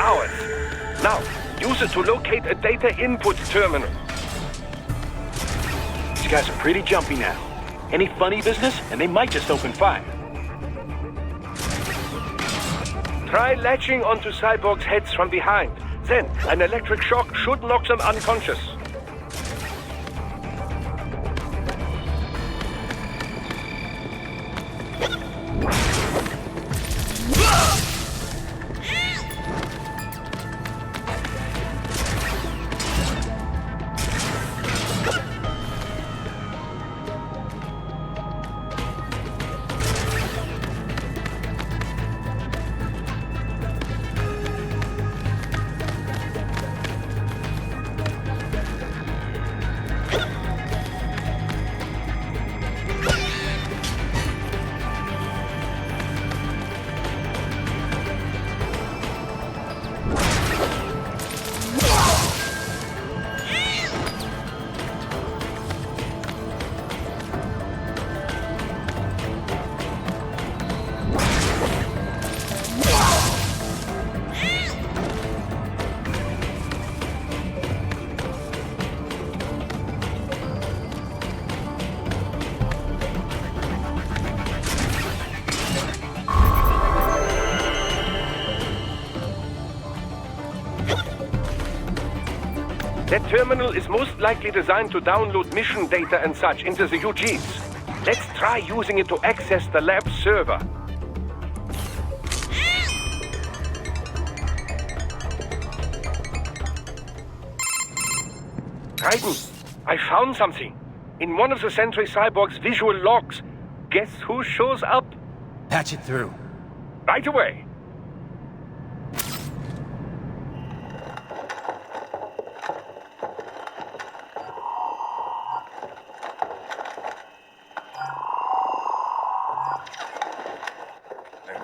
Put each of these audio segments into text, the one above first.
ours. Now, use it to locate a data input terminal. These guys are pretty jumpy now. Any funny business, and they might just open fire. Try latching onto cyborgs' heads from behind. Then, an electric shock should knock them unconscious. That terminal is most likely designed to download mission data and such into the UGs. Let's try using it to access the lab server. Ryzen, I found something. In one of the Sentry Cyborg's visual logs. Guess who shows up? Patch it through. Right away.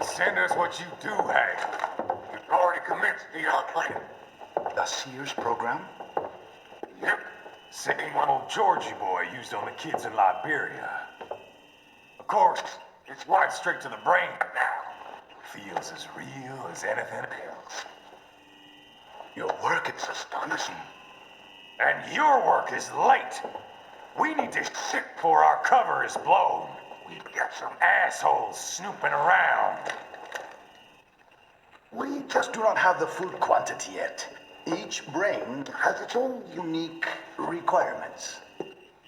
Send us what you do have. You've already commenced the plan. The Sears program? Yep. Same one old Georgie boy used on the kids in Liberia. Of course, it's right straight to the brain now. Feels as real as anything else. Your work is astonishing. And your work is late. We need to shit before our cover is blown. We've got some assholes snooping around. We just do not have the full quantity yet. Each brain has its own unique requirements.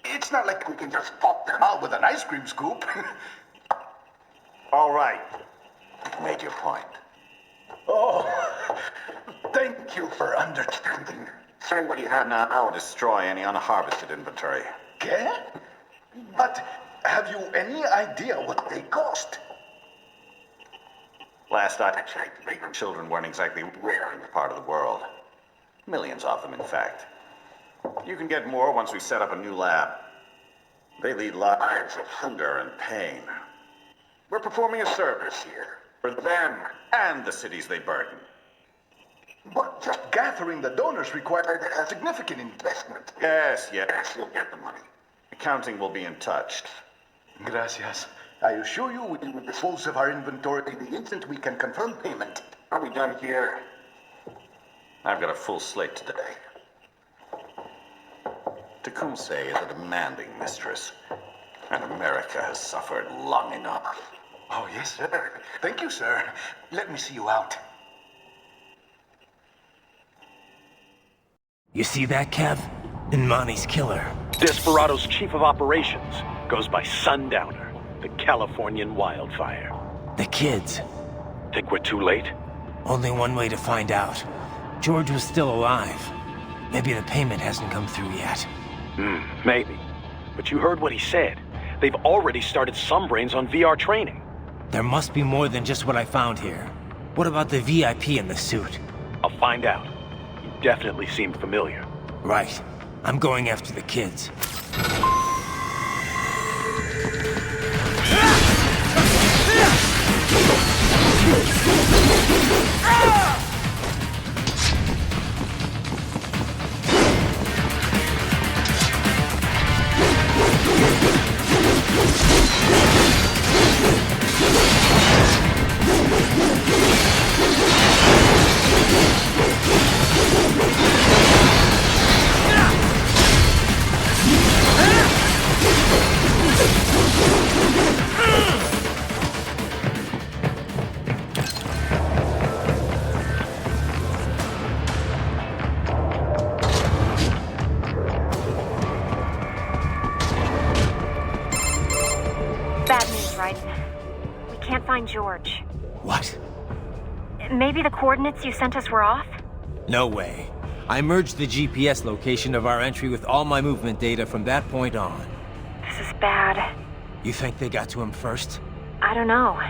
It's not like we can just pop them out with an ice cream scoop. All right. Make your point. Oh, thank you for understanding. Say what you have now. I'll destroy any unharvested inventory. Okay? But have you any idea what they cost? Last I checked, the children weren't exactly rare in this part of the world. Millions of them, in fact. You can get more once we set up a new lab. They lead lives of hunger and pain. We're performing a service here for them and the cities they burden. But just gathering the donors required a significant investment. Yes, you'll get the money. Accounting will be in touch. Gracias. I assure you we will dispose of our inventory the instant we can confirm payment. Are we done here? I've got a full slate today. Tecumseh is a demanding mistress, and America has suffered long enough. Oh, yes, sir. Thank you, sir. Let me see you out. You see that, Kev? Inmani's killer. Desperado's chief of operations goes by Sundowner, the Californian wildfire. The kids. Think we're too late? Only one way to find out. George was still alive. Maybe the payment hasn't come through yet. Maybe. But you heard what he said. They've already started some brains on VR training. There must be more than just what I found here. What about the VIP in the suit? I'll find out. You definitely seem familiar. Right. I'm going after the kids. Ryzen. We can't find George. What? Maybe the coordinates you sent us were off? No way. I merged the GPS location of our entry with all my movement data from that point on. This is bad. You think they got to him first? I don't know.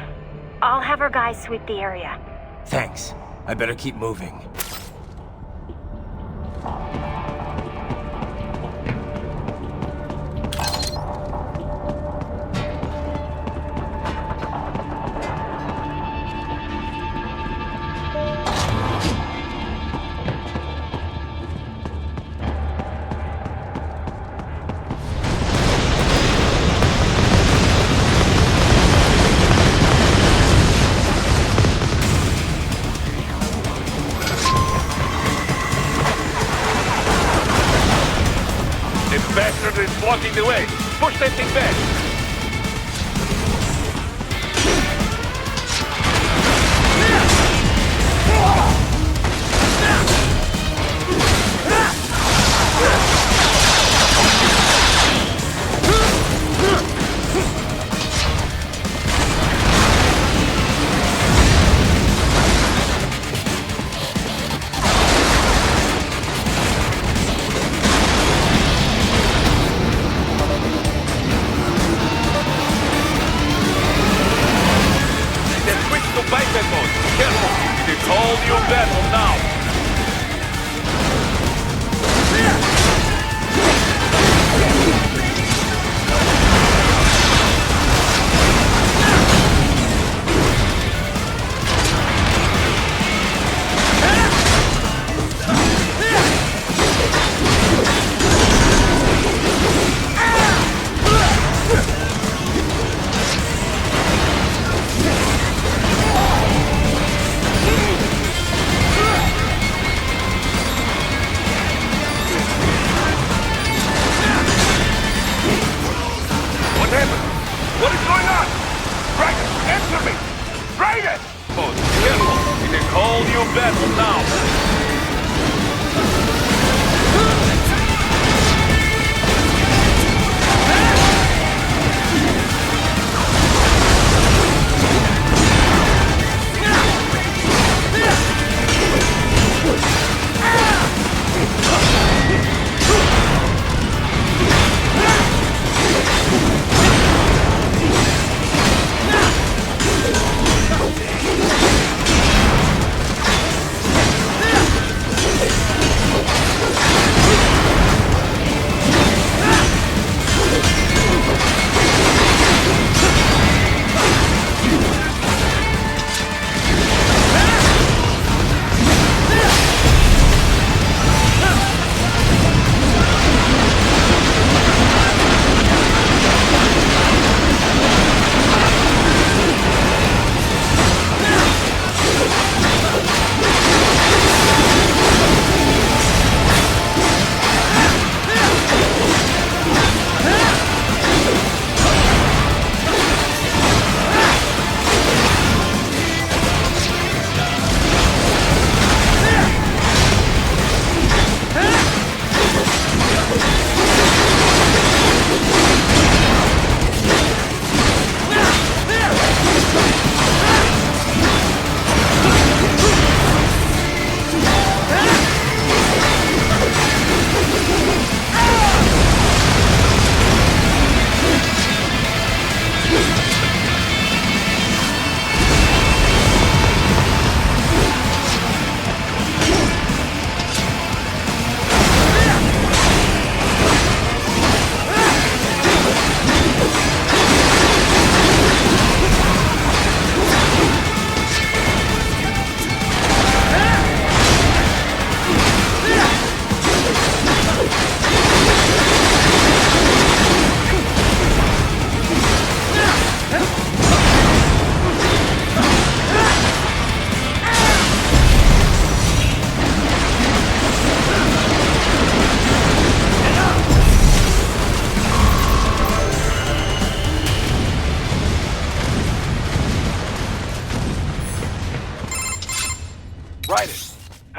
I'll have our guys sweep the area. Thanks. I better keep moving. Bastard is blocking the way. Push that thing back.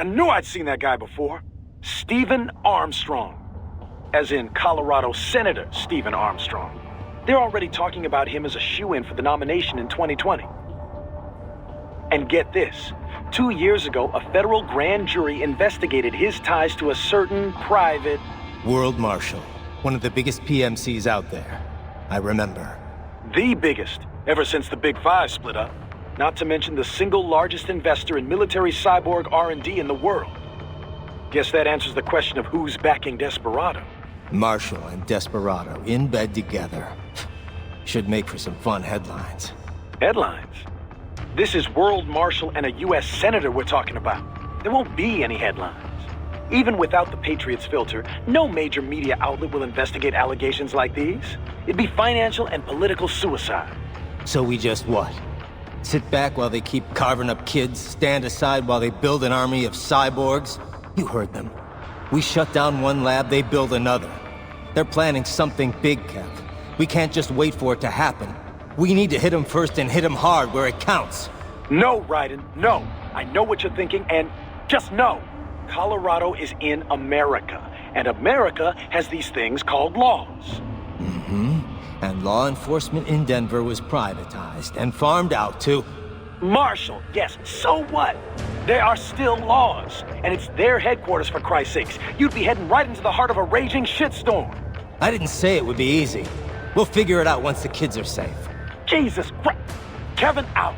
I knew I'd seen that guy before. Stephen Armstrong. As in Colorado Senator Stephen Armstrong. They're already talking about him as a shoo-in for the nomination in 2020. And get this, 2 years ago, a federal grand jury investigated his ties to a certain private... World Marshal, one of the biggest PMCs out there. I remember. The biggest, ever since the Big Five split up. Not to mention the single largest investor in military cyborg R&D in the world. Guess that answers the question of who's backing Desperado. Marshall and Desperado in bed together. Should make for some fun headlines. Headlines? This is World Marshal and a U.S. Senator we're talking about. There won't be any headlines. Even without the Patriots filter, no major media outlet will investigate allegations like these. It'd be financial and political suicide. So we just what? Sit back while they keep carving up kids, stand aside while they build an army of cyborgs? You heard them. We shut down one lab, they build another. They're planning something big, Kev. We can't just wait for it to happen. We need to hit them first and hit them hard where it counts. No, Ryzen, no. I know what you're thinking, and just no. Colorado is in America, and America has these things called laws. Mm-hmm. And law enforcement in Denver was privatized and farmed out to... Marshall, yes, so what? There are still laws, and it's their headquarters, for Christ's sakes. You'd be heading right into the heart of a raging shitstorm. I didn't say it would be easy. We'll figure it out once the kids are safe. Jesus Christ. Kevin out.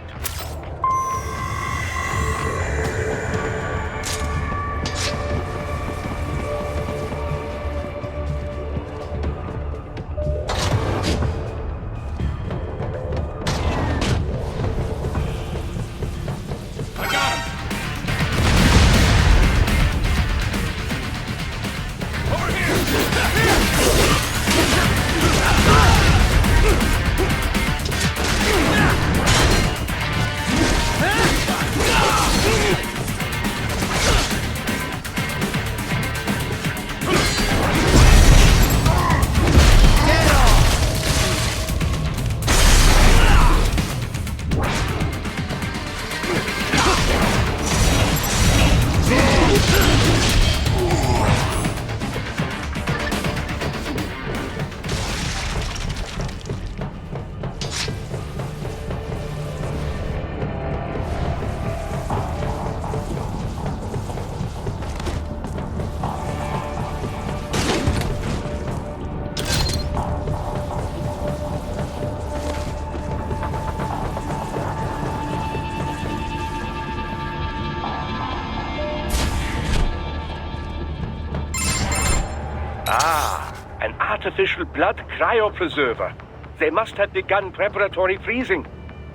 An artificial blood cryopreserver. They must have begun preparatory freezing.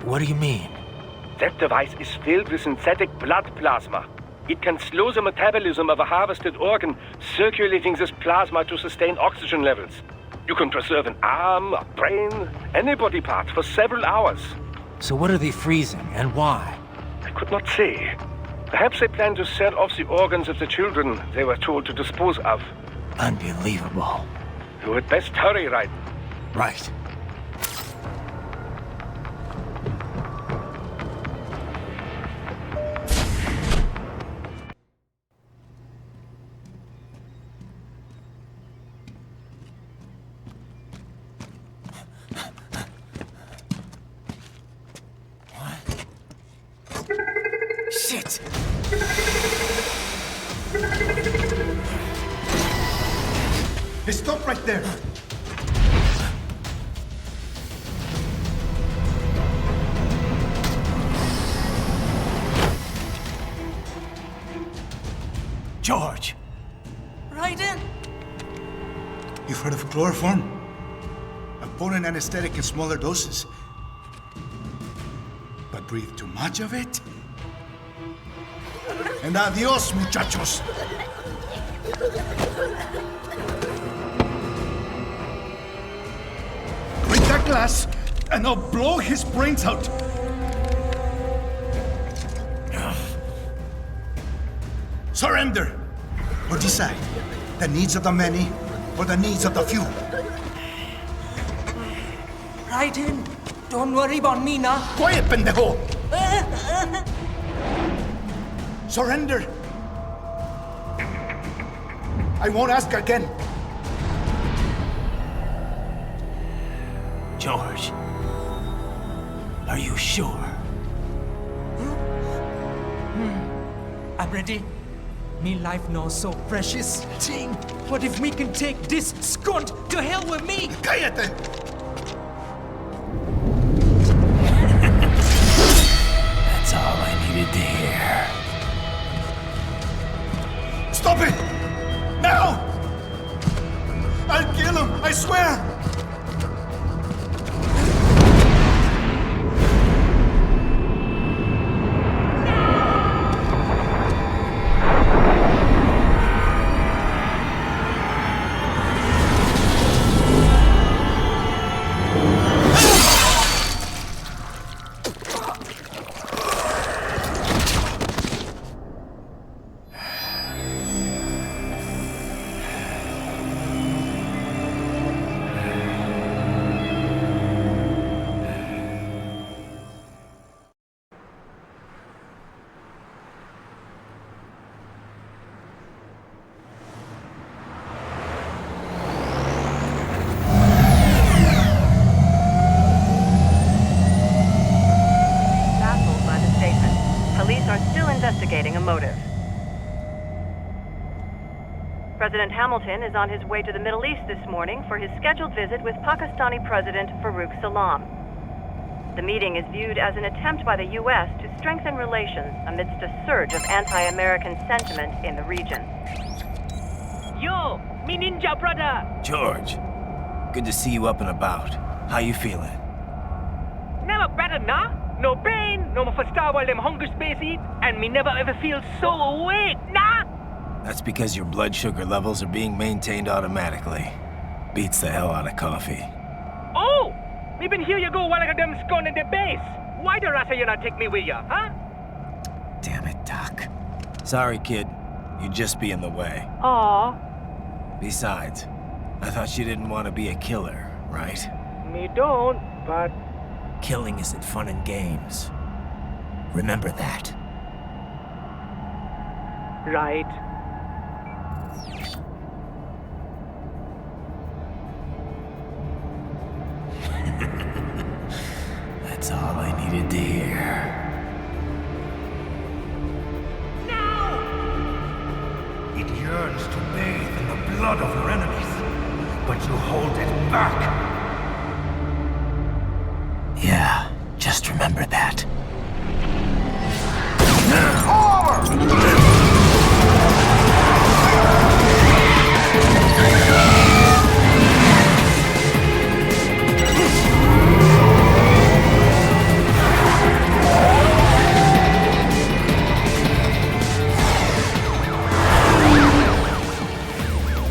What do you mean? That device is filled with synthetic blood plasma. It can slow the metabolism of a harvested organ, circulating this plasma to sustain oxygen levels. You can preserve an arm, a brain, any body part for several hours. So what are they freezing, and why? I could not say. Perhaps they plan to sell off the organs of the children they were told to dispose of. Unbelievable. You had best hurry, Ryzen. Right. Shit! Hey, stop right there! George! Ryzen! You've heard of chloroform? A potent anesthetic in smaller doses. But breathe too much of it? And adios, muchachos! Break that glass, and I'll blow his brains out! Surrender! Or decide, the needs of the many, or the needs of the few. Ryzen, don't worry about me now. Quiet, pendejo! Surrender! I won't ask again. George, are you sure? I'm ready. Me life now so precious. Ting, what if we can take this skunt to hell with me? Cállate! That's all I needed to hear. Stop it! Now! I'll kill him, I swear! Investigating a motive. President Hamilton is on his way to the Middle East this morning for his scheduled visit with Pakistani President Farouk Salam. The meeting is viewed as an attempt by the U.S. to strengthen relations amidst a surge of anti-American sentiment in the region. Yo, me ninja brother! George, good to see you up and about. How you feeling? Never better, nah? No pain, no more for star while them hunger space eat, and me never ever feel so awake, nah? That's because your blood sugar levels are being maintained automatically. Beats the hell out of coffee. Oh! Me been here you go while I got them scone in the base. Why the rasa you not take me with ya, huh? Damn it, Doc. Sorry, kid. You'd just be in the way. Aw. Besides, I thought you didn't want to be a killer, right? Me don't, but... Killing isn't fun and games. Remember that. Right. That's all I needed to hear. It yearns to bathe in the blood of your enemies, but you hold it back. Yeah, just remember that.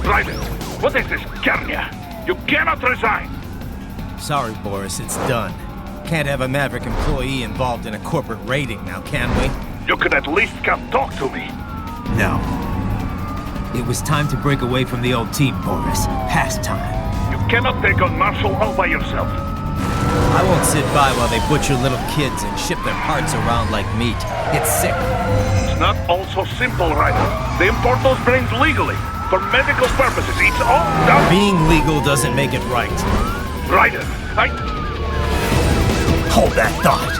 Ryzen, what is this, Garnia? You cannot resign! Sorry, Boris, it's done. Can't have a Maverick employee involved in a corporate raiding now, can we? You could at least come talk to me. No. It was time to break away from the old team, Boris. Past time. You cannot take on Marshall all by yourself. I won't sit by while they butcher little kids and ship their parts around like meat. It's sick. It's not all so simple, Ryder. They import those brains legally. For medical purposes, it's all done. Being legal doesn't make it right. Ryder, Hold that thought.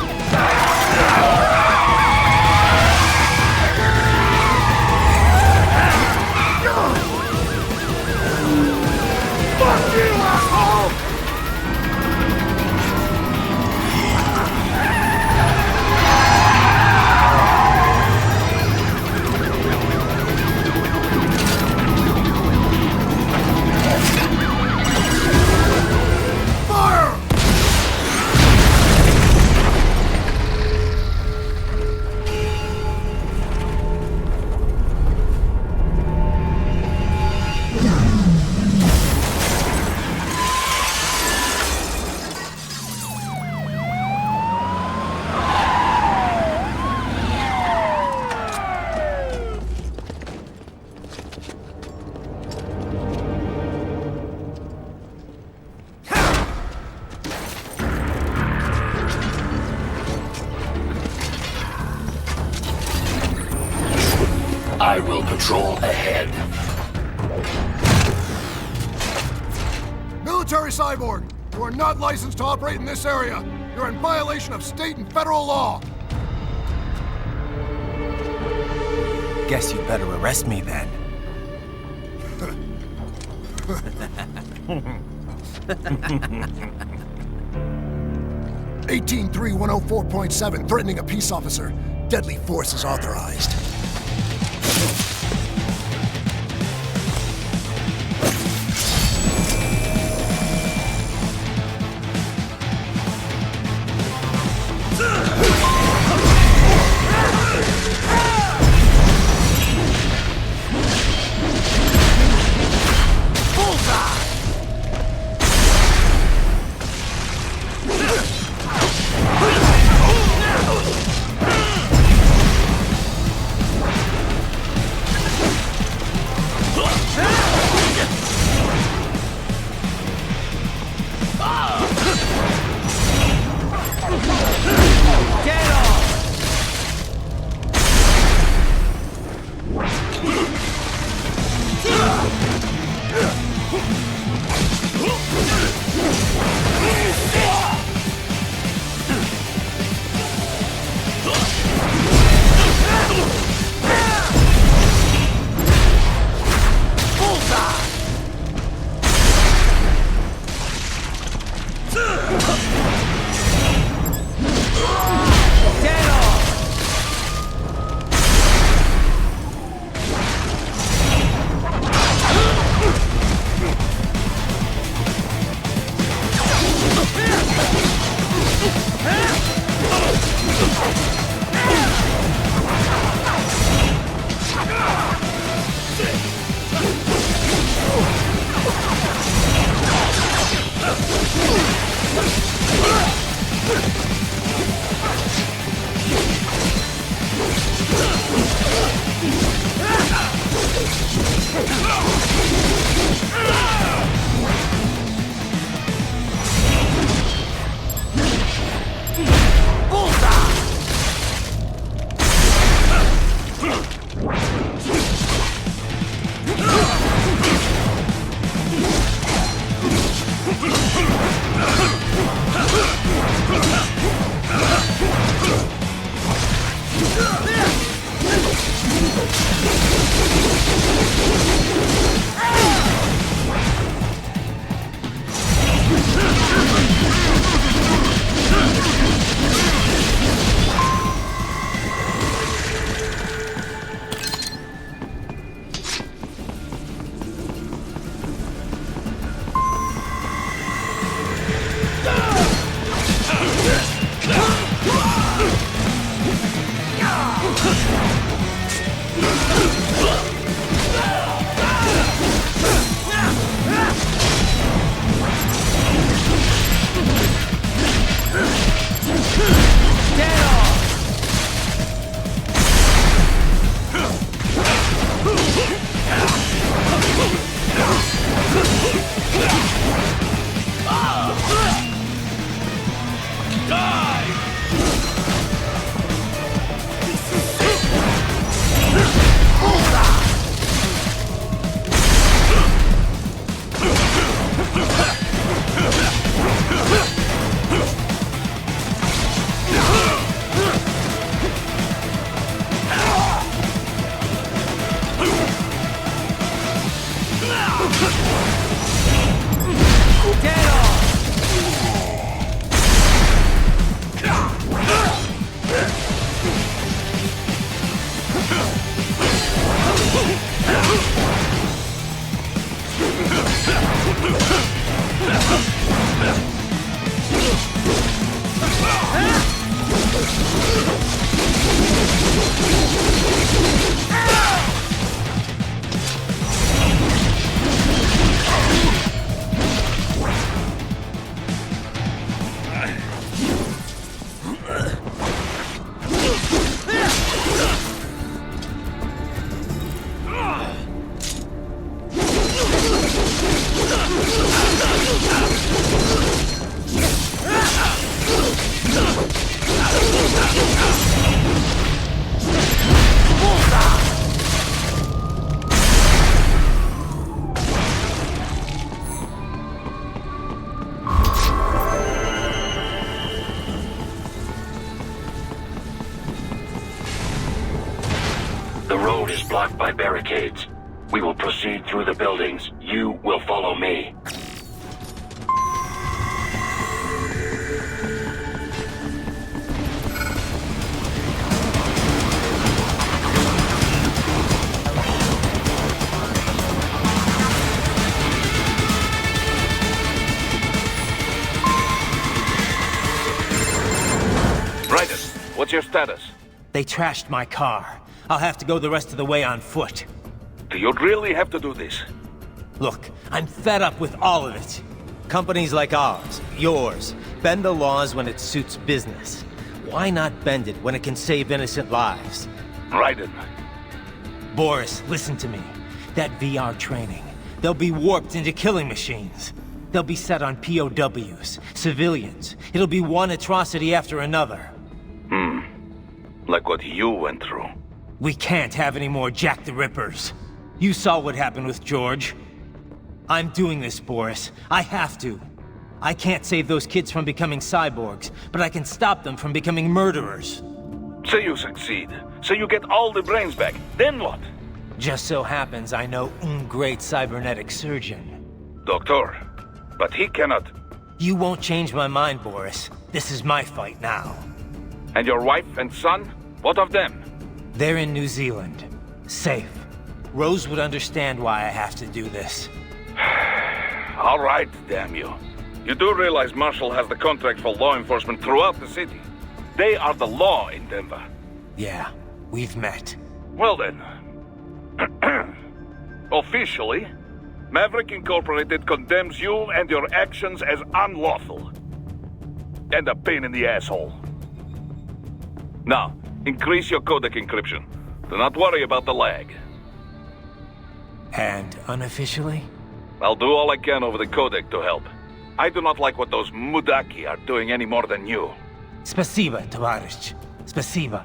Fuck you, asshole! I will patrol ahead. Military cyborg, You are not licensed to operate in this area. You're in violation of state and federal law. Guess you better arrest me then. 183104.7, threatening a peace officer. Deadly force is authorized. blocked by barricades. We will proceed through the buildings. You will follow me. Ryzen, what's your status? They trashed my car. I'll have to go the rest of the way on foot. Do you really have to do this? Look, I'm fed up with all of it. Companies like ours, yours, bend the laws when it suits business. Why not bend it when it can save innocent lives? Ryzen. Boris, listen to me. That VR training, they'll be warped into killing machines. They'll be set on POWs, civilians. It'll be one atrocity after another. Like what you went through. We can't have any more Jack the Rippers. You saw what happened with George. I'm doing this, Boris. I have to. I can't save those kids from becoming cyborgs, but I can stop them from becoming murderers. So you succeed. So you get all the brains back. Then what? Just so happens I know un great cybernetic surgeon. Doctor. But he cannot. You won't change my mind, Boris. This is my fight now. And your wife and son? What of them? They're in New Zealand. Safe. Rose would understand why I have to do this. All right, damn you. You do realize Marshall has the contract for law enforcement throughout the city. They are the law in Denver. Yeah, we've met. Well then. Officially, Maverick Incorporated condemns you and your actions as unlawful. And a pain in the asshole. Now, increase your codec encryption. Do not worry about the lag. And unofficially? I'll do all I can over the codec to help. I do not like what those Mudaki are doing any more than you. Spasiba, Tavarish. Spasiba.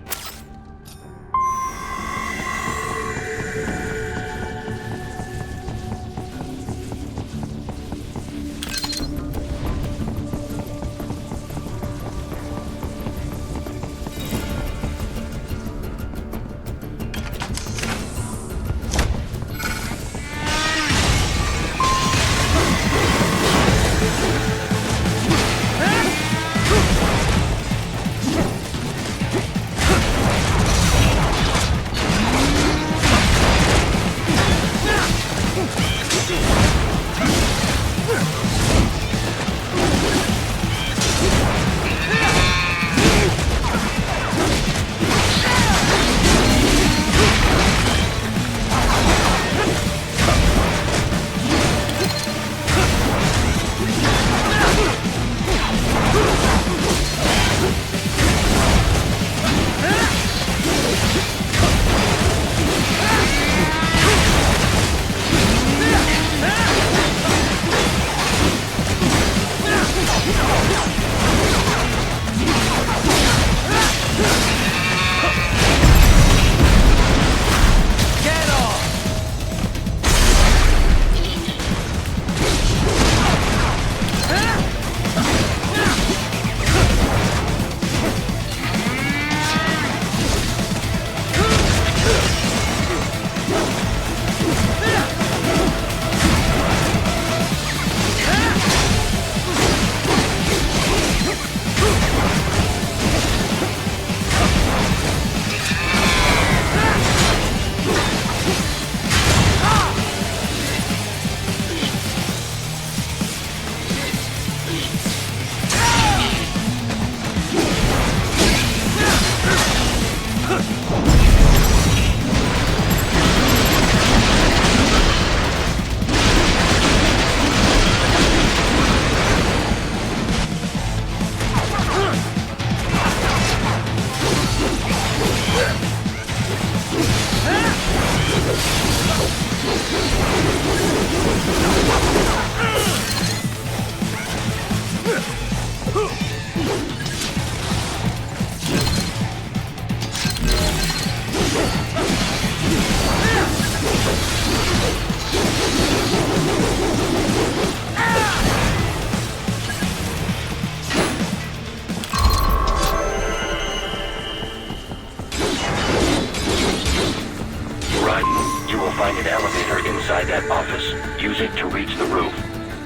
TForce. Use it to reach the roof.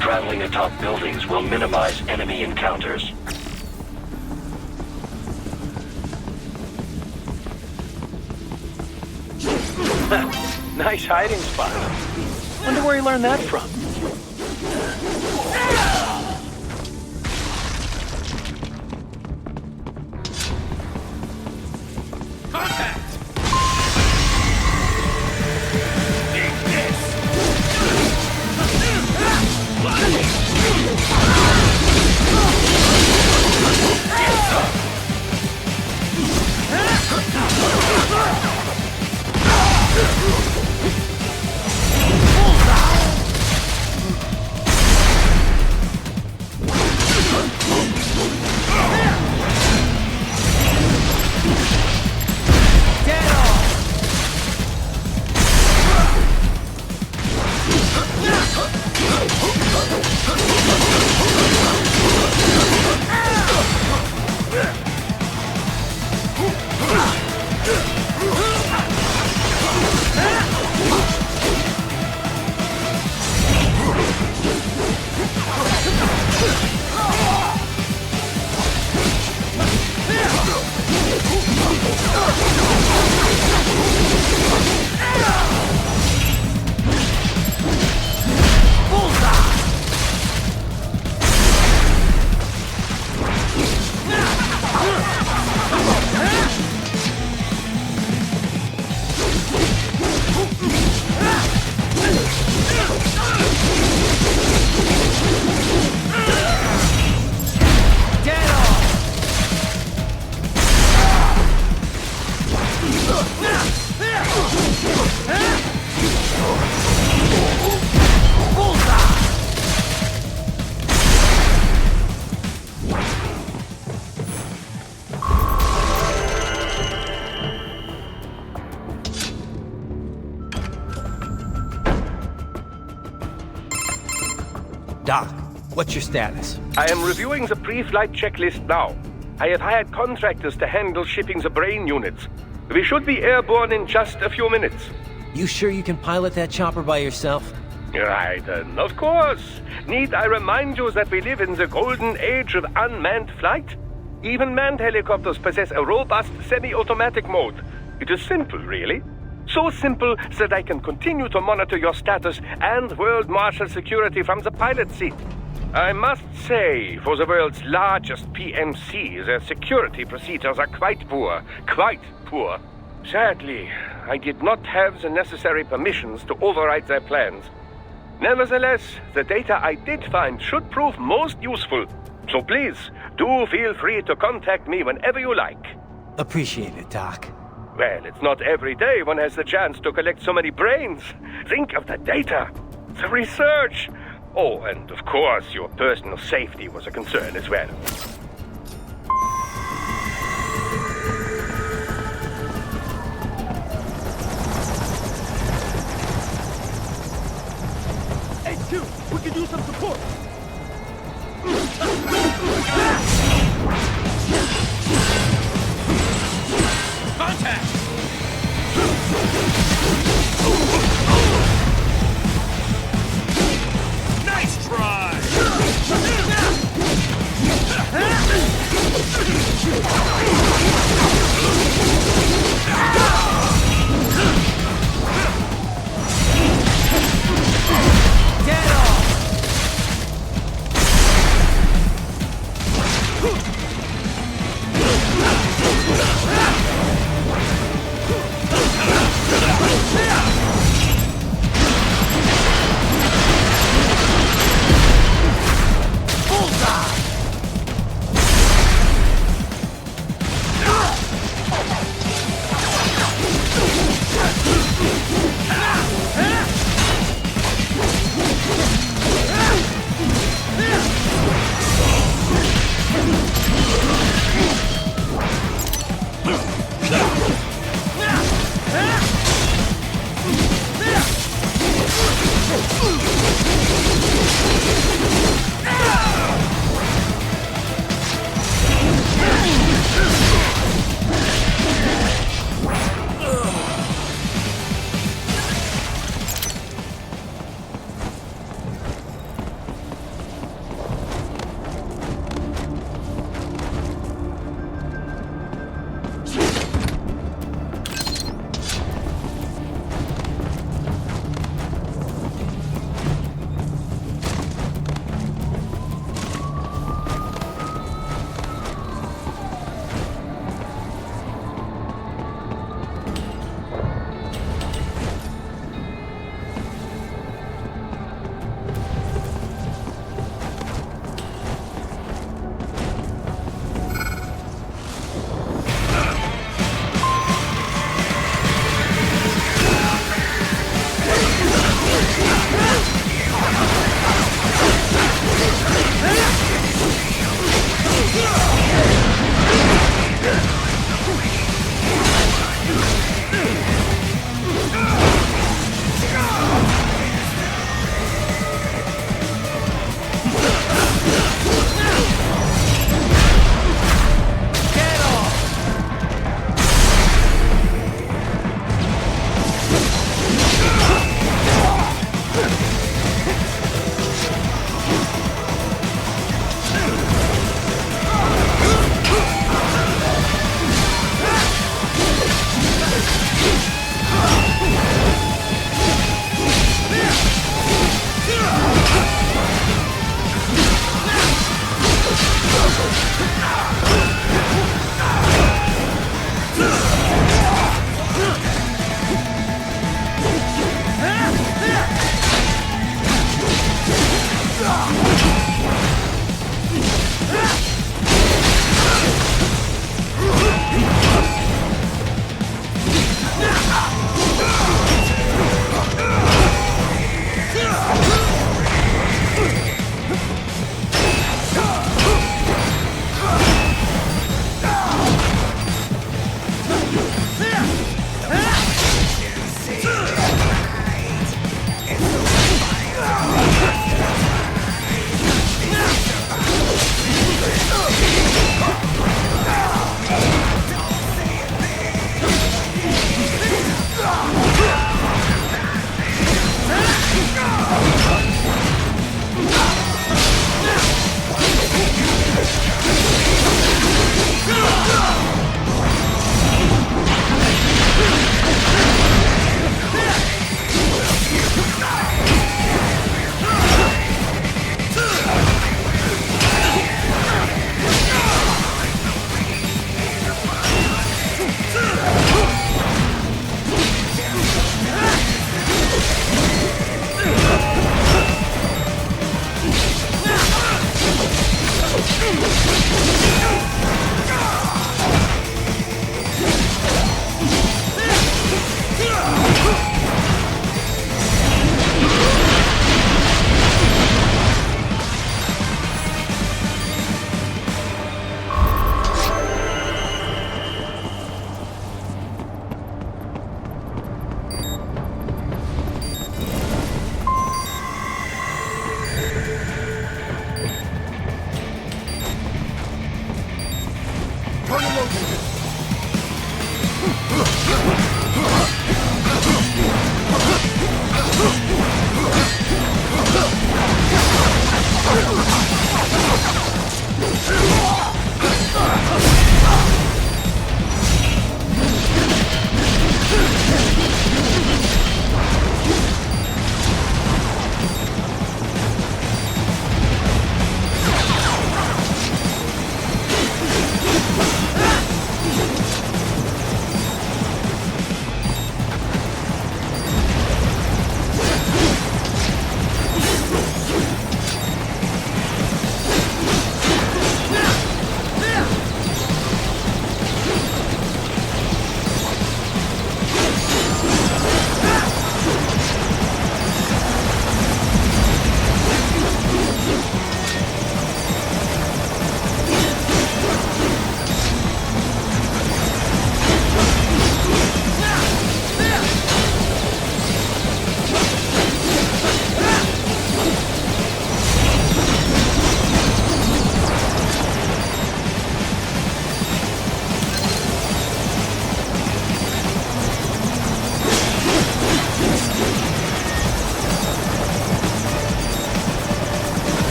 Traveling atop buildings will minimize enemy encounters. Nice hiding spot. Wonder where he learned that from. Contact! Doc, what's your status? I am reviewing the pre-flight checklist now. I have hired contractors to handle shipping the brain units. We should be airborne in just a few minutes. You sure you can pilot that chopper by yourself? Ryzen, of course. Need I remind you that we live in the golden age of unmanned flight? Even manned helicopters possess a robust semi-automatic mode. It is simple, really. So simple that I can continue to monitor your status and world marshal security from the pilot seat. I must say, for the world's largest PMC, their security procedures are quite poor. Quite poor. Sadly, I did not have the necessary permissions to override their plans. Nevertheless, the data I did find should prove most useful. So please, do feel free to contact me whenever you like. Appreciate it, Doc. Well, it's not every day one has the chance to collect so many brains. Think of the data, the research. Oh, and of course, your personal safety was a concern as well. Hey, Q, we could use some support. Contact! Nice try! Get off!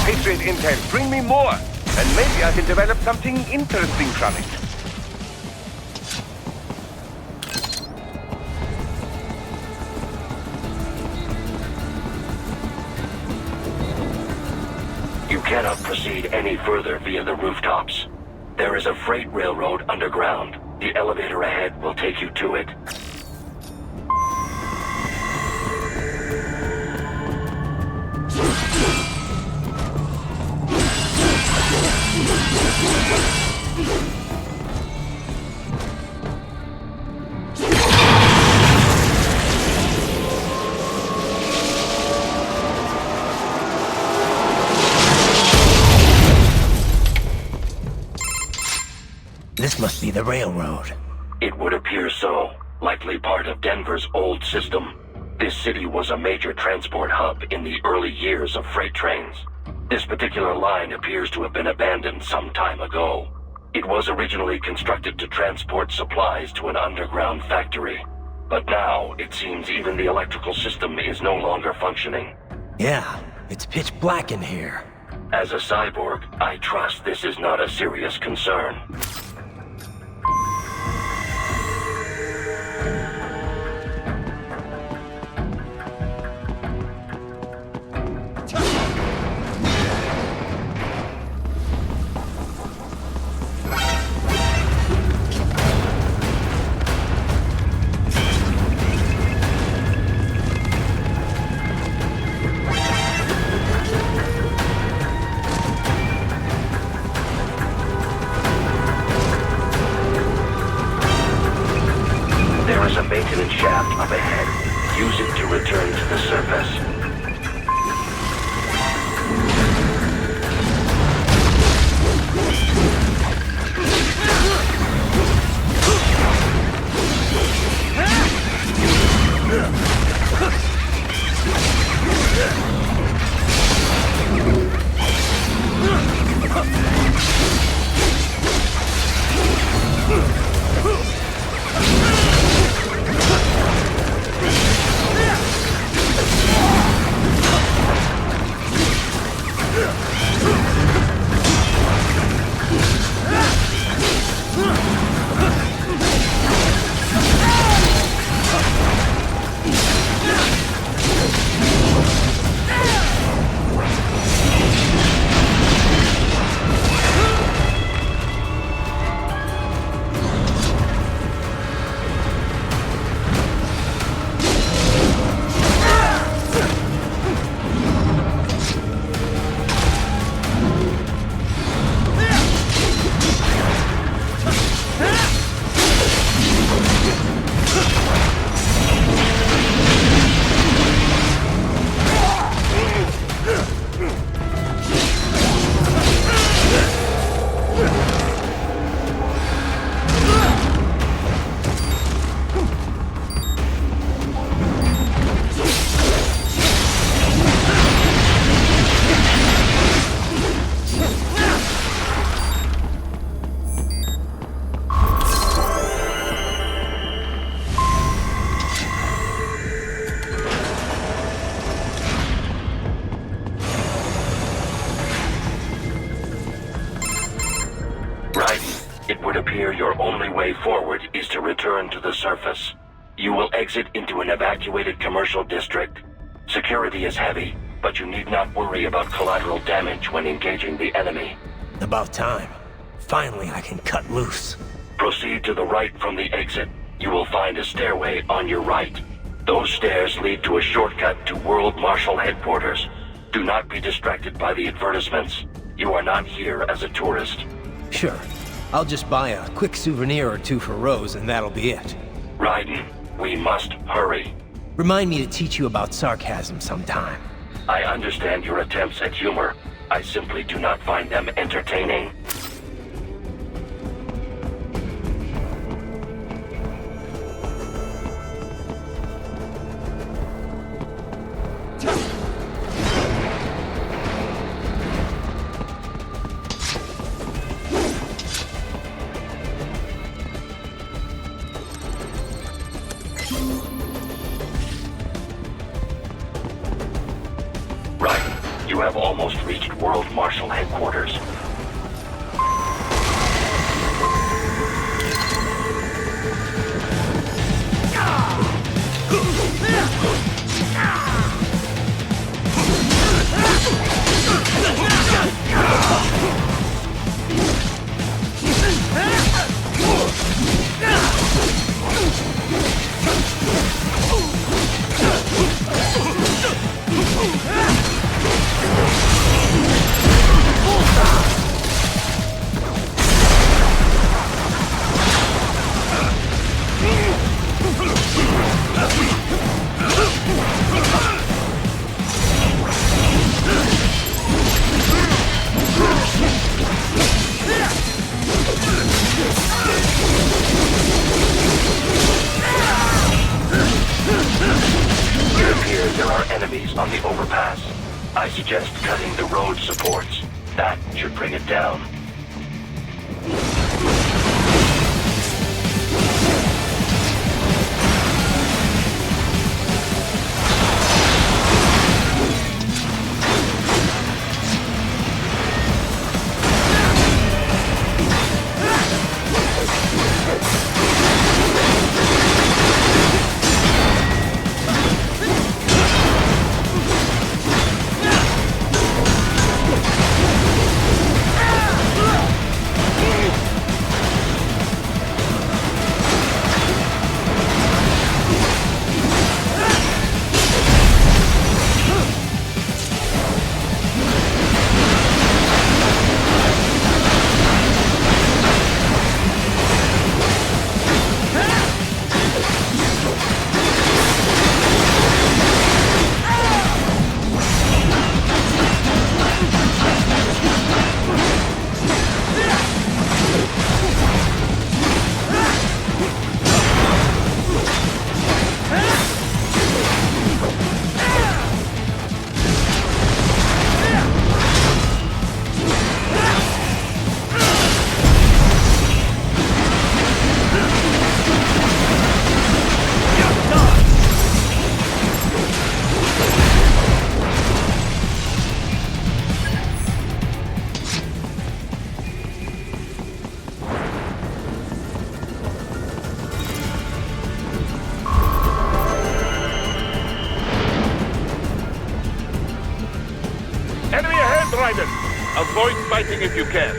Patriot intel. Bring me more. And Maybe I can develop something interesting from it. You cannot proceed any further via the rooftops. There is a freight railroad underground. The elevator ahead will take you to it. This must be the railroad. It would appear so. Likely part of Denver's old system. This city was a major transport hub in the early years of freight trains. This particular line appears to have been abandoned some time ago. It was originally constructed to transport supplies to an underground factory. But now, it seems even the electrical system is no longer functioning. Yeah, it's pitch black in here. As a cyborg, I trust this is not a serious concern. There is a maintenance shaft up ahead. Use it to return to the surface. It would appear your only way forward is to return to the surface. You will exit into an evacuated commercial district. Security is heavy, but you need not worry about collateral damage when engaging the enemy. About time. Finally, I can cut loose. Proceed to the right from the exit. You will find a stairway on your right. Those stairs lead to a shortcut to World Marshal Headquarters. Do not be distracted by the advertisements. You are not here as a tourist. Sure. I'll just buy a quick souvenir or two for Rose, and that'll be it. Ryzen, we must hurry. Remind me to teach you about sarcasm sometime. I understand your attempts at humor. I simply do not find them entertaining. You have almost reached World Marshal Headquarters. overpass. I suggest cutting the road supports. That should bring it down. Ryzen. Avoid fighting if you can.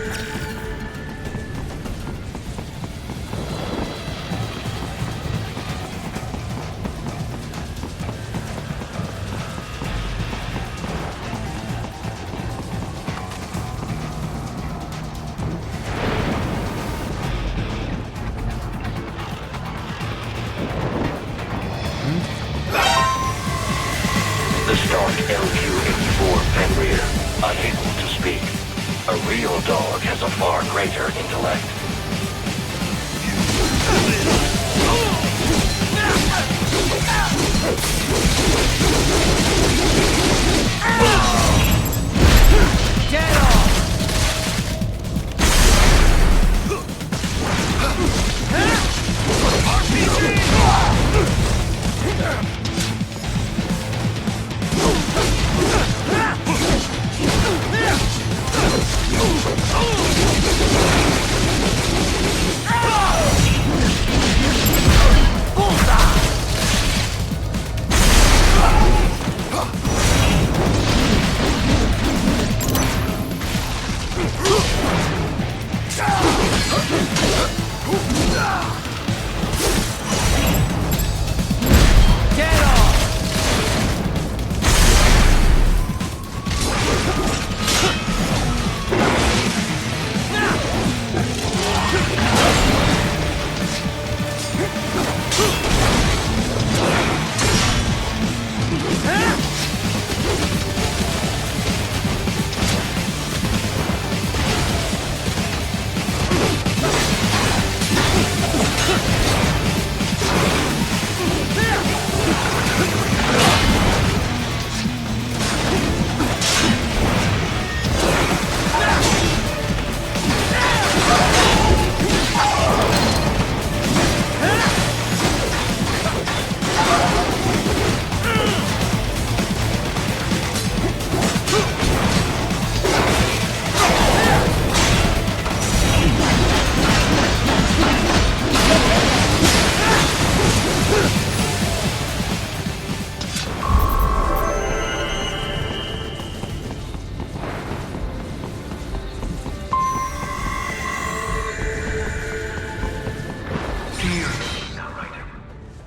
The Stark LQ-84 Fenrir, unable to speak. A real dog has a far greater intellect. Get off!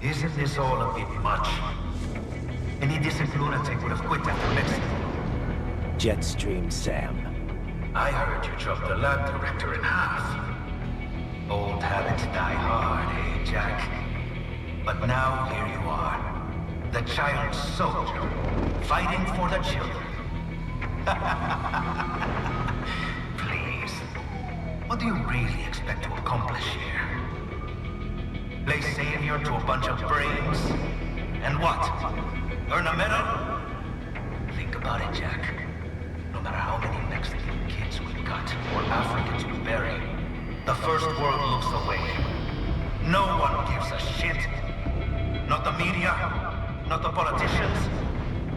Isn't this all a bit much? Any decent lunatic would have quit after Mexico. Jetstream, Sam. I heard you chopped the lab director in half. Old habits die hard, eh, Jack? But now here you are. The child soldier, fighting for the children. Please. What do you really expect to accomplish here? Play savior to a bunch of brains? And what? Earn a medal? Think about it, Jack. No matter how many Mexican kids we cut or Africans we bury, the first world looks away. No one gives a shit. Not the media, not the politicians,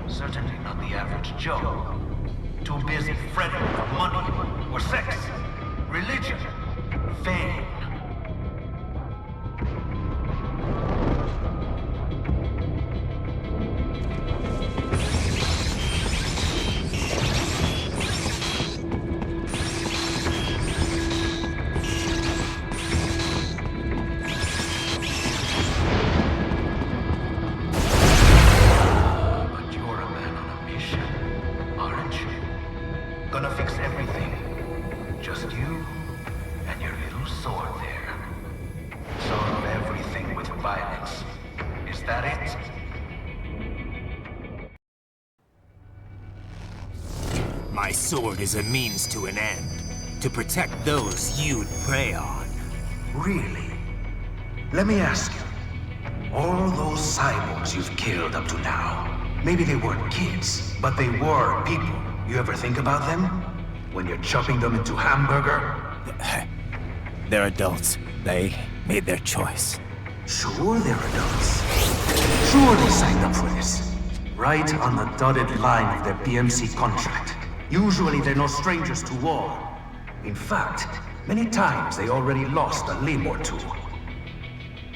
certainly not the average Joe. Too busy fretting for money or sex, religion, fame. My sword is a means to an end. To protect those you'd prey on. Really? Let me ask you. All those cyborgs you've killed up to now, maybe they weren't kids, but they were people. You ever think about them? When you're chopping them into hamburger? They're adults. They made their choice. Sure they're adults. Sure they signed up for this. Right on the dotted line of their BMC contract. Usually they're no strangers to war. In fact, many times they already lost a limb or two.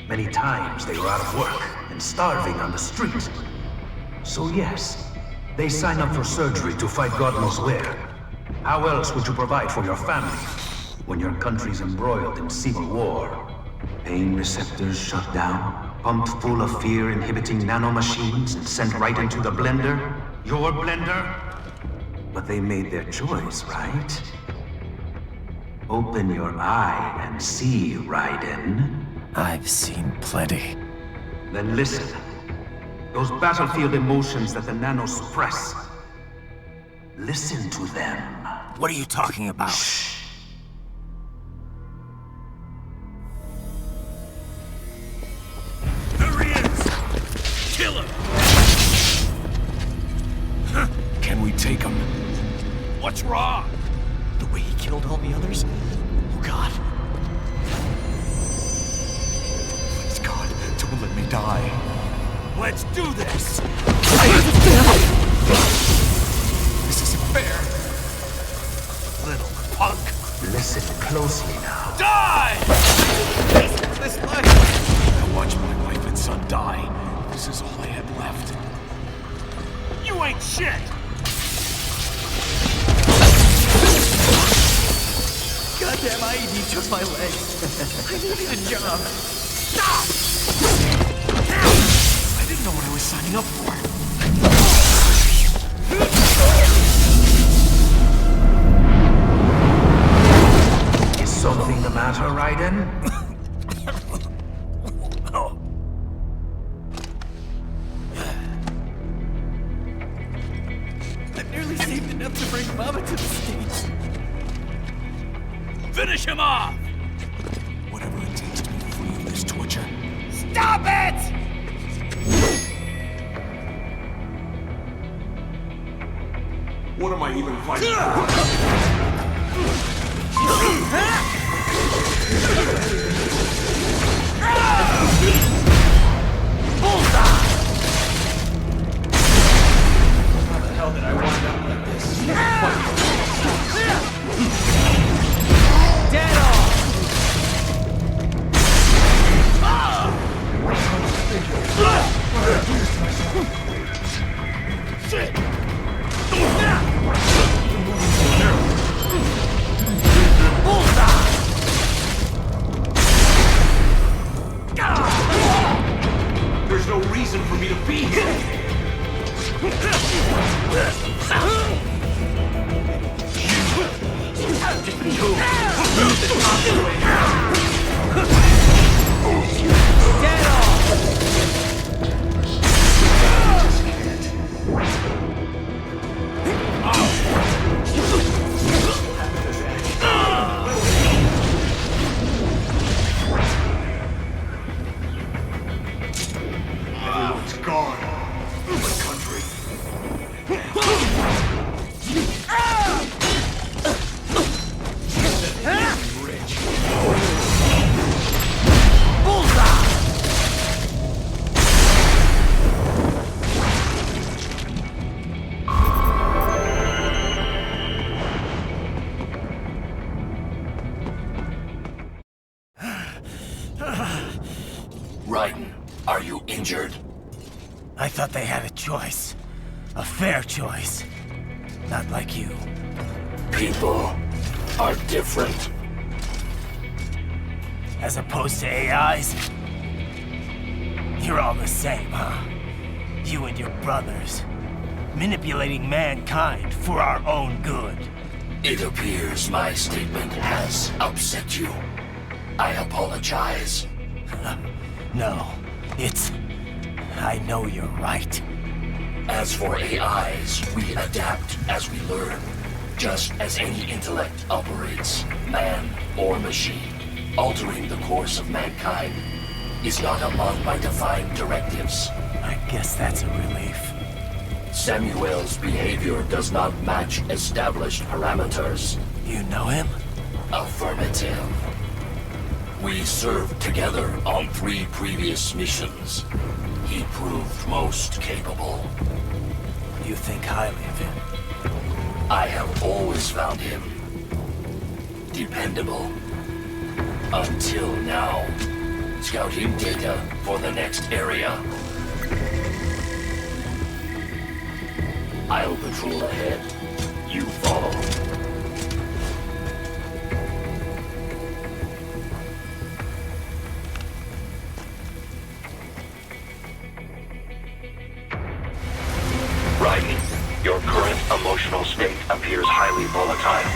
Many times they were out of work and starving on the street. So yes, they sign up for surgery to fight God knows where. How else would you provide for your family when your country's embroiled in civil war? Pain receptors shut down, pumped full of fear-inhibiting nanomachines and sent right into the blender? Your blender? But they made their choice, right? Open your eye and see, Ryzen. I've seen plenty. Then listen. Those battlefield emotions that the nanos suppress. Listen to them. What are you talking about? Shh. There he is! Kill him! Can we take him? What's wrong? The way he killed all the others? Oh God. Please God, don't let me die. Let's do this! This isn't fair. Little punk! Listen closely now. Die! This life. I watched my wife and son die. This is all I had left. You ain't shit! Goddamn IED took my legs. I needed a job. Stop! I didn't know what I was signing up for. Is something the matter, Ryzen? I've nearly saved enough to bring Mama to the States. Finish him off! Whatever it takes to be free of this torture. Stop it! What am I even fighting for? How the hell did I wind up like this? Dead on! Shit! Bullseye! Ryzen, are you injured? I thought they had a choice. A fair choice. Not like you. People are different. As opposed to AIs? You're all the same, huh? You and your brothers. Manipulating mankind for our own good. It appears my statement has upset you. I apologize. No, it's... I know you're right. As for AIs, we adapt as we learn. Just as any intellect operates, man or machine. Altering the course of mankind is not among my defined directives. I guess that's a relief. Samuel's behavior does not match established parameters. You know him? Affirmative. We served together on 3 previous missions. He proved most capable. You think highly of him? I have always found him dependable. Until now. Scouting data for the next area. I'll patrol ahead. You follow. Ryzen, your current emotional state appears highly volatile.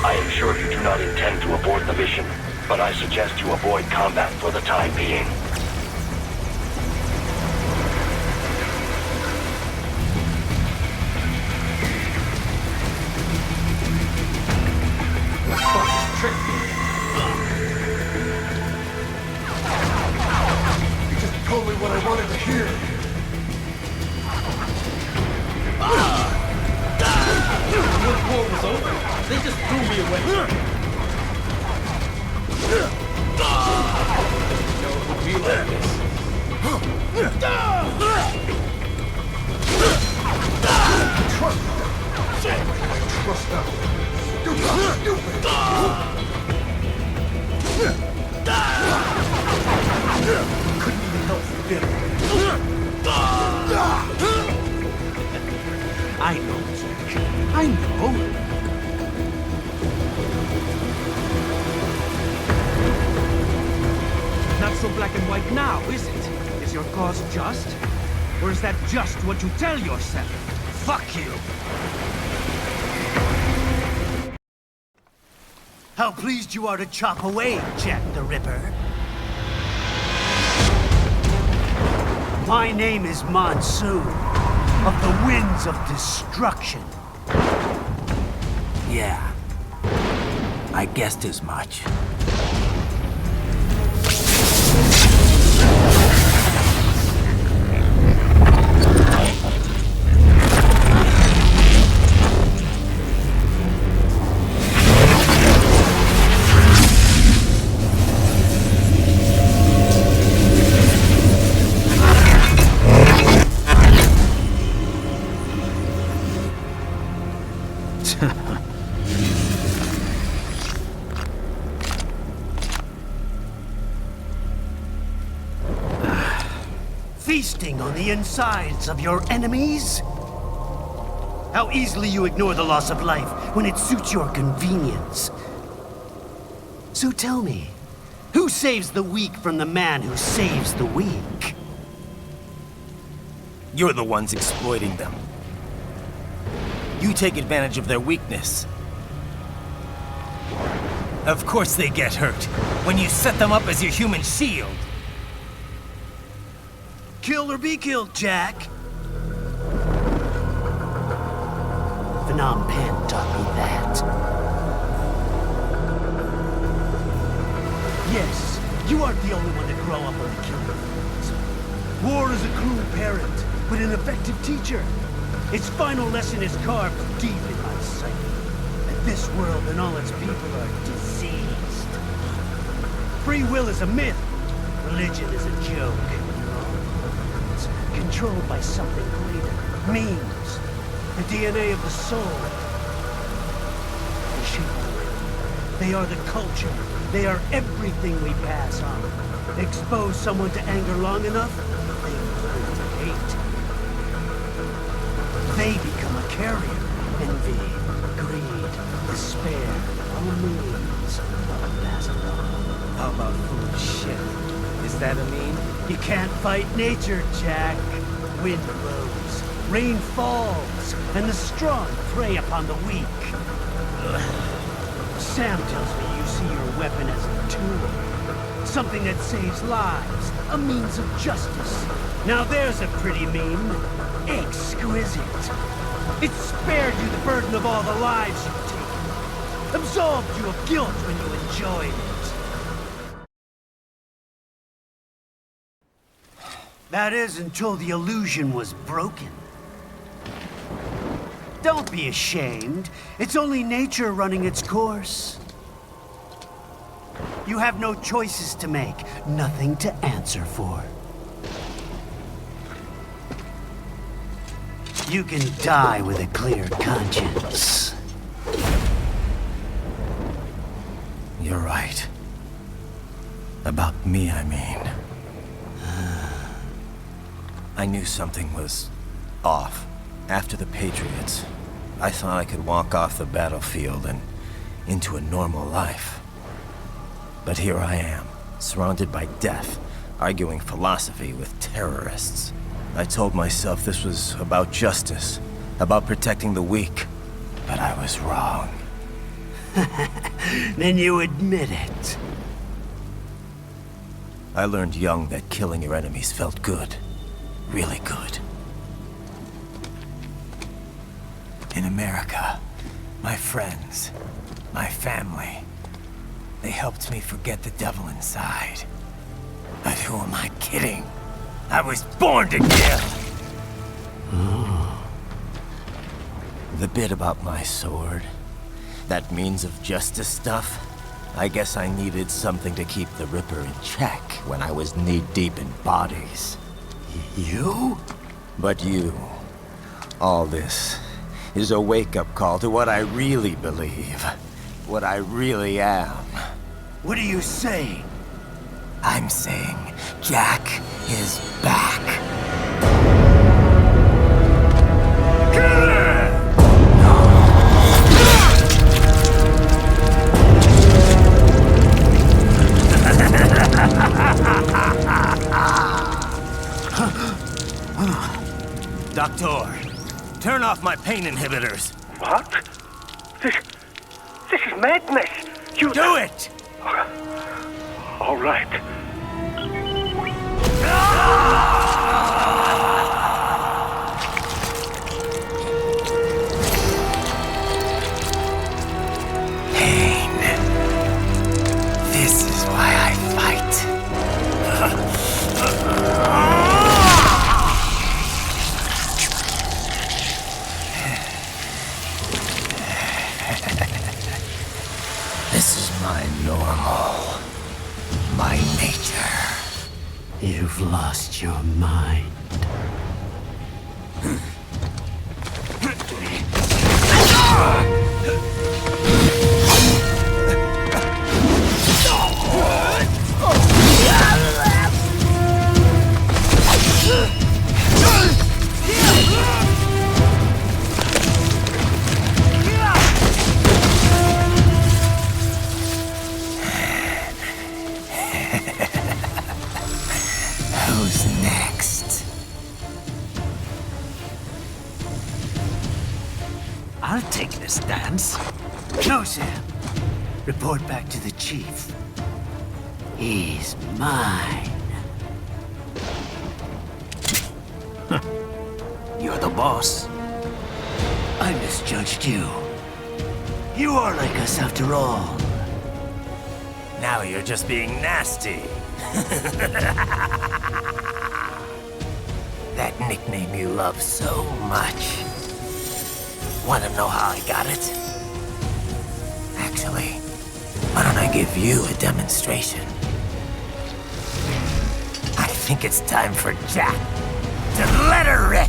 I am sure you do not intend to abort the mission, but I suggest you avoid combat for the time being. You just told me what I wanted to hear. When the war was over, they just threw me away. No, it would be like this. Trust them. Trust them. Stupid. Couldn't even help them. I know, Jack. I know. Not so black and white now, is it? Is your cause just? Or is that just what you tell yourself? Fuck you! How pleased you are to chop away, Jack the Ripper. My name is Monsoon, of the Winds of Destruction. Yeah, I guessed as much. Feasting on the insides of your enemies? How easily you ignore the loss of life when it suits your convenience. So tell me, who saves the weak from the man who saves the weak? You're the ones exploiting them. You take advantage of their weakness. Of course they get hurt when you set them up as your human shield. Kill or be killed, Jack. Phnom Penh taught me that. Yes, you aren't the only one to grow up on the killing fields. War is a cruel parent, but an effective teacher. Its final lesson is carved deep in my psyche. That this world and all its people are diseased. Free will is a myth. Religion is a joke. It's controlled by something greater. Memes. The DNA of the soul. They shape the world. They are the culture. They are everything we pass on. Expose someone to anger long enough, they learn to hate. They become a carrier. Envy, greed, despair, all means of pass along. How about foolish shit? Is that a meme? You can't fight nature, Jack. Wind blows, rain falls, and the strong prey upon the weak. Sam tells me you see your weapon as a tool. Something that saves lives, a means of justice. Now there's a pretty meme. Exquisite. It spared you the burden of all the lives you've taken. Absolved you of guilt when you enjoyed it. That is until the illusion was broken. Don't be ashamed. It's only nature running its course. You have no choices to make, nothing to answer for. You can die with a clear conscience. You're right. About me, I mean. I knew something was off. After the Patriots, I thought I could walk off the battlefield and into a normal life. But here I am, surrounded by death, arguing philosophy with terrorists. I told myself this was about justice, about protecting the weak, but I was wrong. Then you admit it. I learned young that killing your enemies felt good. Really good. In America, my friends, my family, they helped me forget the devil inside. But who am I kidding? I was born to kill! The bit about my sword, that means of justice stuff, I guess I needed something to keep the Ripper in check when I was knee-deep in bodies. You? But you, all this, is a wake-up call to what I really believe. What I really am. What are you saying? I'm saying Jack is back. Doctor, turn off my pain inhibitors. What? This is madness. You do it! All right. Pain. This is why I fight. This is my normal. My nature. You've lost your mind. Who's next? I'll take this dance. No, Sam. Report back to the chief. He's mine. You're the boss. I misjudged you. You are like us after all. Now you're just being nasty. That nickname you love so much. Want to know how I got it? Actually, why don't I give you a demonstration? I think it's time for Jack to let her rip.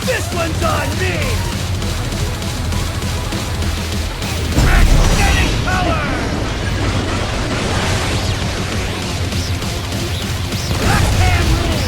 This one's on me! Magnetic power! Backhand rule!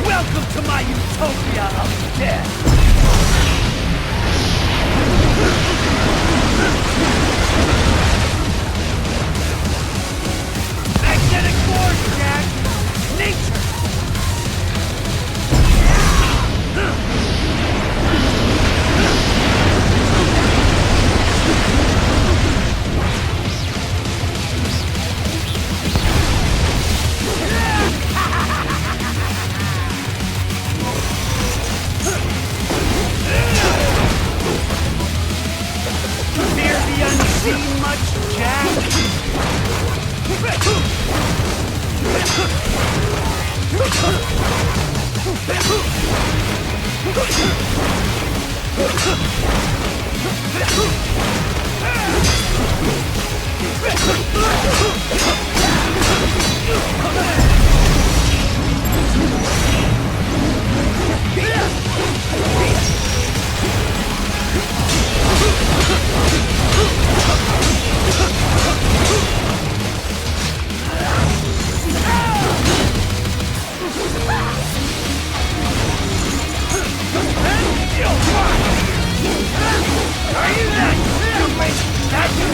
Welcome to my utopia of death! Magnetic force, Jack! Nature! Fear the unseen much, Jack? Are you that stupid? That you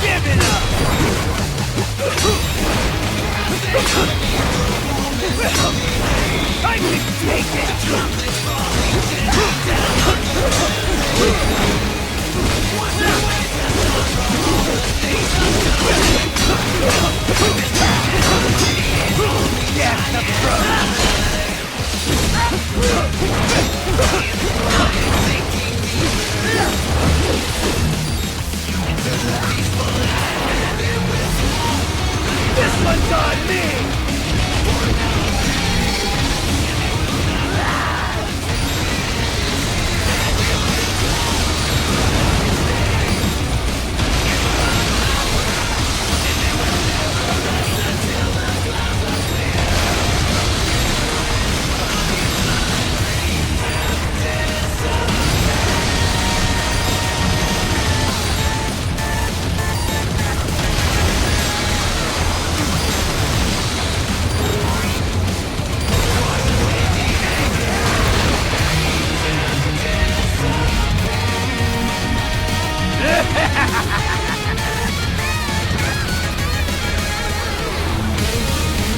Give it up! I can take it! Yeah, the This one's on me!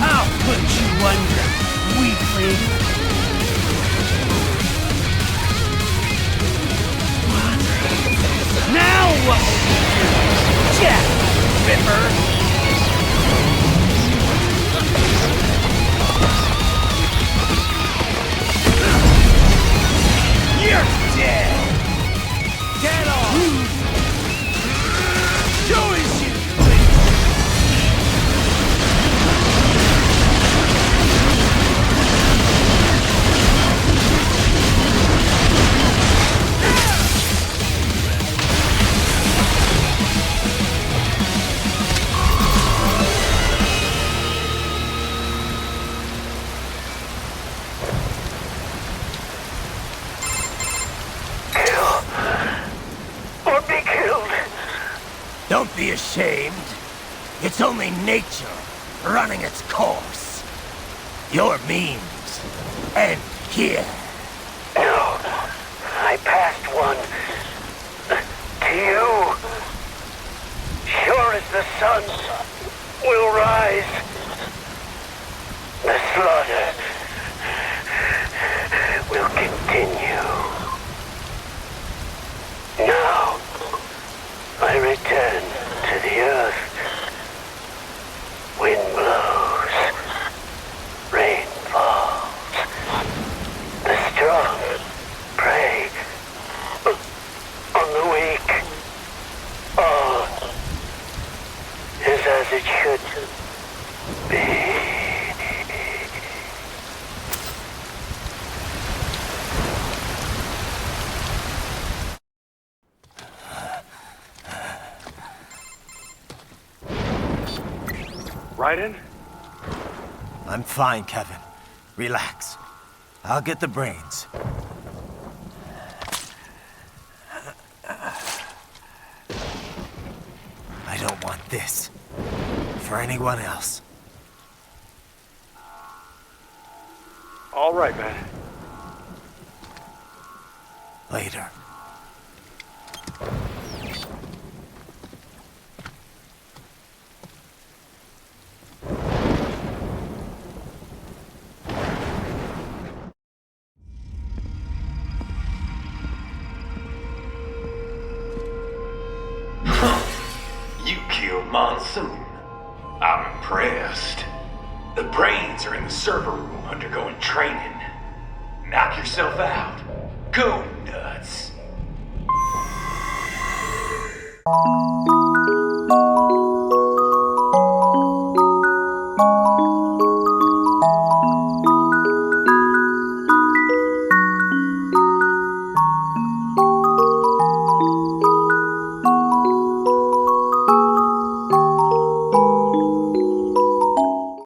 I'll put you under, weakling! Now what will you do, Jack Ripper? You're dead! Get off! Show us you! Don't be ashamed. It's only nature running its course. Your means end here. No, I passed one to you. Sure as the sun will rise, the slaughter will continue. Now, I return to the earth. Wind blows, rain falls. The strong prey on the weak. All is as it should be. Ryzen? I'm fine, Kevin. Relax. I'll get the brains. I don't want this for anyone else. All right, man. Later. You killed Monsoon. I'm impressed. The brains are in the server room undergoing training. Knock yourself out. Go nuts.